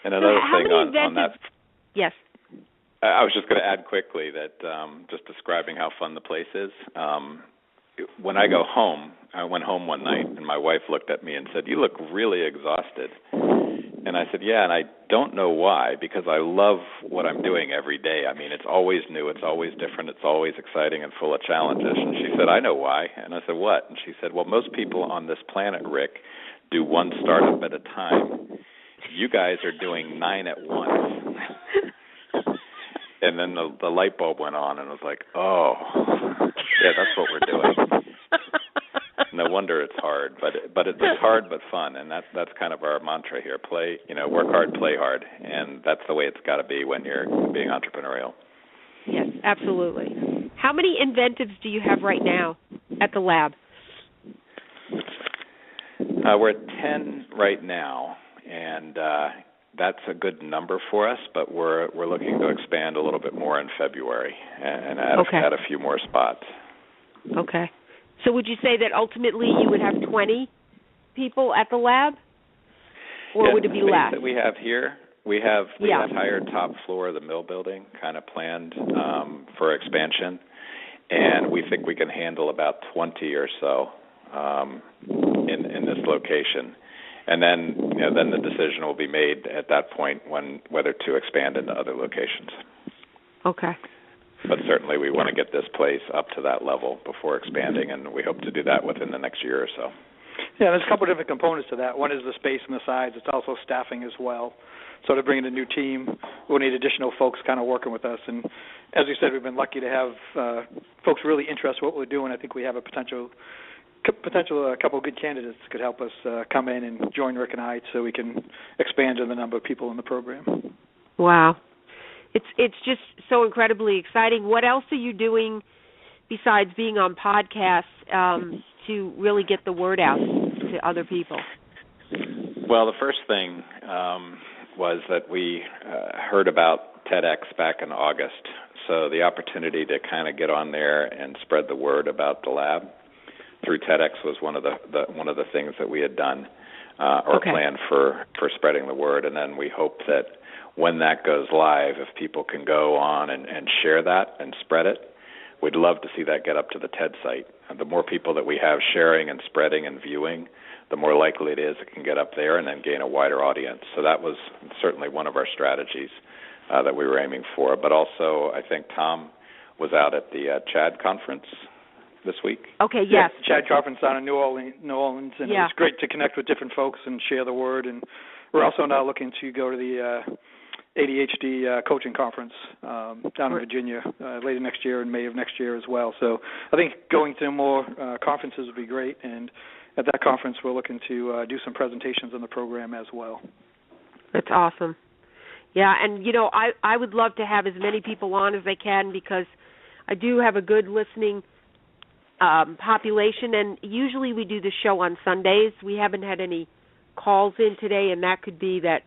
And another thing on that. Yes. I was just going to add quickly that just describing how fun the place is. When I go home, I went home one night, and my wife looked at me and said, "You look really exhausted." And I said, "Yeah, and I don't know why, because I love what I'm doing every day. I mean, it's always new, it's always different, it's always exciting and full of challenges." And she said, "I know why." And I said, "What?" And she said, "Well, most people on this planet, Rick, do one startup at a time. You guys are doing 9 at once." And then the light bulb went on, and I was like, "Oh, yeah, that's what we're doing." No wonder it's hard, but it's hard but fun, and that's kind of our mantra here: play, work hard, play hard, and that's the way it's got to be when you're being entrepreneurial. Yes, absolutely. How many inventives do you have right now at the lab? We're at 10 right now, and that's a good number for us, but we're looking to expand a little bit more in February and add a few more spots. Okay. So would you say that ultimately you would have 20 people at the lab, or would it be less? That we have here, we have the entire top floor of the mill building kind of planned for expansion, and we think we can handle about 20 or so in this location. And then the decision will be made at that point whether to expand into other locations. Okay. But certainly we want to get this place up to that level before expanding, and we hope to do that within the next year or so. Yeah, there's a couple of different components to that. One is the space and the size. It's also staffing as well. So to bring in a new team, we'll need additional folks kind of working with us. And as you said, we've been lucky to have folks really interested in what we're doing. I think we have a potential a couple of good candidates could help us come in and join Rick and I so we can expand on the number of people in the program. Wow. It's just so incredibly exciting. What else are you doing besides being on podcasts to really get the word out to other people? Well, the first thing was that we heard about TEDx back in August. So the opportunity to kind of get on there and spread the word about the lab through TEDx was one of the things that we had done or planned for spreading the word. And then we hope that when that goes live, if people can go on and share that and spread it, we'd love to see that get up to the TED site. And the more people that we have sharing and spreading and viewing, the more likely it is it can get up there and then gain a wider audience. So that was certainly one of our strategies that we were aiming for. But also, I think Tom was out at the CHAD conference this week. Okay, yes. Yeah, CHAD conference down in New Orleans, and it was great to connect with different folks and share the word. And we're also now looking to go to the ADHD coaching conference down in Virginia later next year, in May of next year as well. So I think going to more conferences would be great, and at that conference we're looking to do some presentations on the program as well. That's awesome. Yeah, and, I would love to have as many people on as I can, because I do have a good listening population, and usually we do the show on Sundays. We haven't had any calls in today, and that could be that,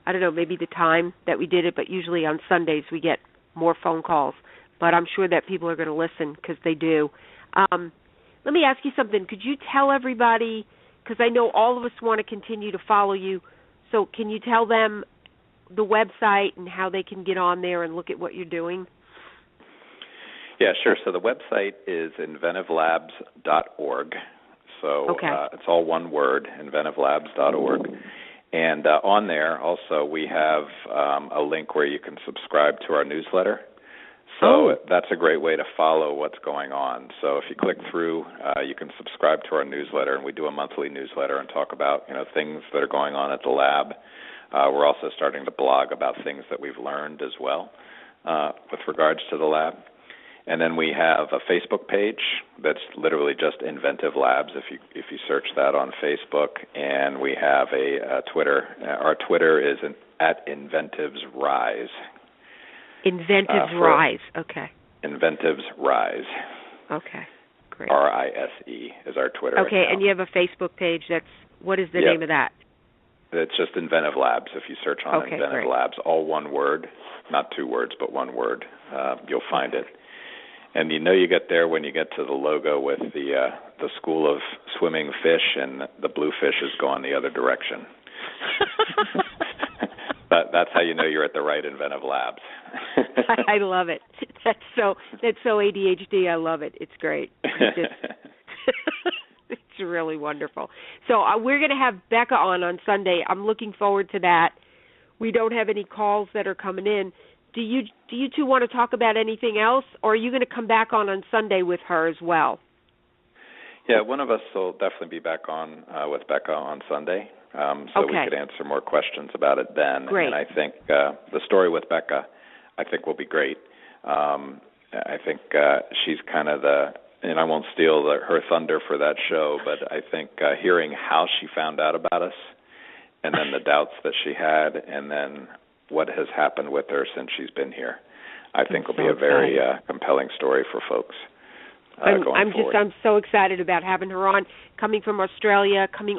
I don't know, maybe the time that we did it, but usually on Sundays we get more phone calls. But I'm sure that people are going to listen, because they do. Let me ask you something. Could you tell everybody, because I know all of us want to continue to follow you, so can you tell them the website and how they can get on there and look at what you're doing? Yeah, sure. So the website is InventiveLabs.org. So it's all one word, InventiveLabs.org. And on there also we have a link where you can subscribe to our newsletter. So that's a great way to follow what's going on. So if you click through, you can subscribe to our newsletter, and we do a monthly newsletter and talk about things that are going on at the lab. We're also starting to blog about things that we've learned as well with regards to the lab. And then we have a Facebook page that's literally just Inventive Labs, if you search that on Facebook. And we have a Twitter. Our Twitter is at Inventives Rise. Inventives Rise, okay. Inventives Rise. Okay, great. RISE is our Twitter account. Okay, and you have a Facebook page. What is the name of that? It's just Inventive Labs. If you search on Inventive Labs, all one word, not two words, but one word, you'll find it. And you get there when you get to the logo with the school of swimming fish, and the blue fish is going the other direction. But that's how you know you're at the right Inventive Labs. I love it. That's so ADHD. I love it. It's great. It's really wonderful. So we're going to have Becca on Sunday. I'm looking forward to that. We don't have any calls that are coming in. Do you two want to talk about anything else, or are you going to come back on Sunday with her as well? Yeah, one of us will definitely be back on with Becca on Sunday, so we could answer more questions about it then. Great. And I think the story with Becca, I think, will be great. I think she's kind of and I won't steal her thunder for that show, but I think hearing how she found out about us, and then the doubts that she had, and then what has happened with her since she's been here, I think will be a very compelling story for folks. I'm so excited about having her on, coming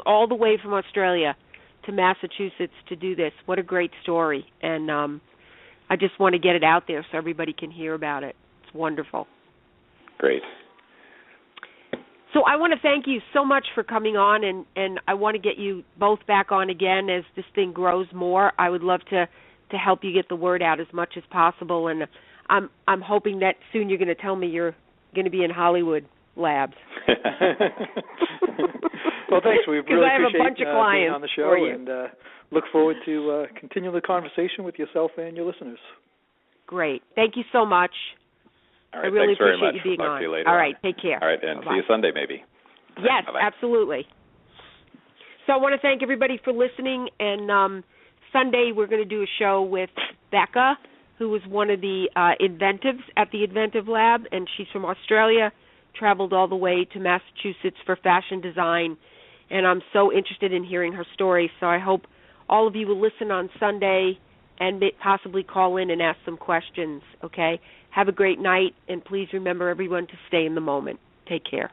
all the way from Australia to Massachusetts to do this. What a great story. And I just want to get it out there so everybody can hear about it. It's wonderful. Great. So I want to thank you so much for coming on, and I want to get you both back on again as this thing grows more. I would love to help you get the word out as much as possible, and I'm hoping that soon you're going to tell me you're going to be in Hollywood Labs. Well, thanks. We really I have appreciate a bunch of clients being on the show, and look forward to continue the conversation with yourself and your listeners. Great. Thank you so much. All right, I really appreciate you being on. See you later All right, take care. All right, and Bye-bye. see you Sunday maybe. Yes, Bye-bye. Absolutely. So I want to thank everybody for listening, and Sunday we're going to do a show with Becca, who was one of the inventives at the Inventive Lab, and she's from Australia, traveled all the way to Massachusetts for fashion design, and I'm so interested in hearing her story, so I hope all of you will listen on Sunday and possibly call in and ask some questions, okay? Have a great night, and please remember, everyone, to stay in the moment. Take care.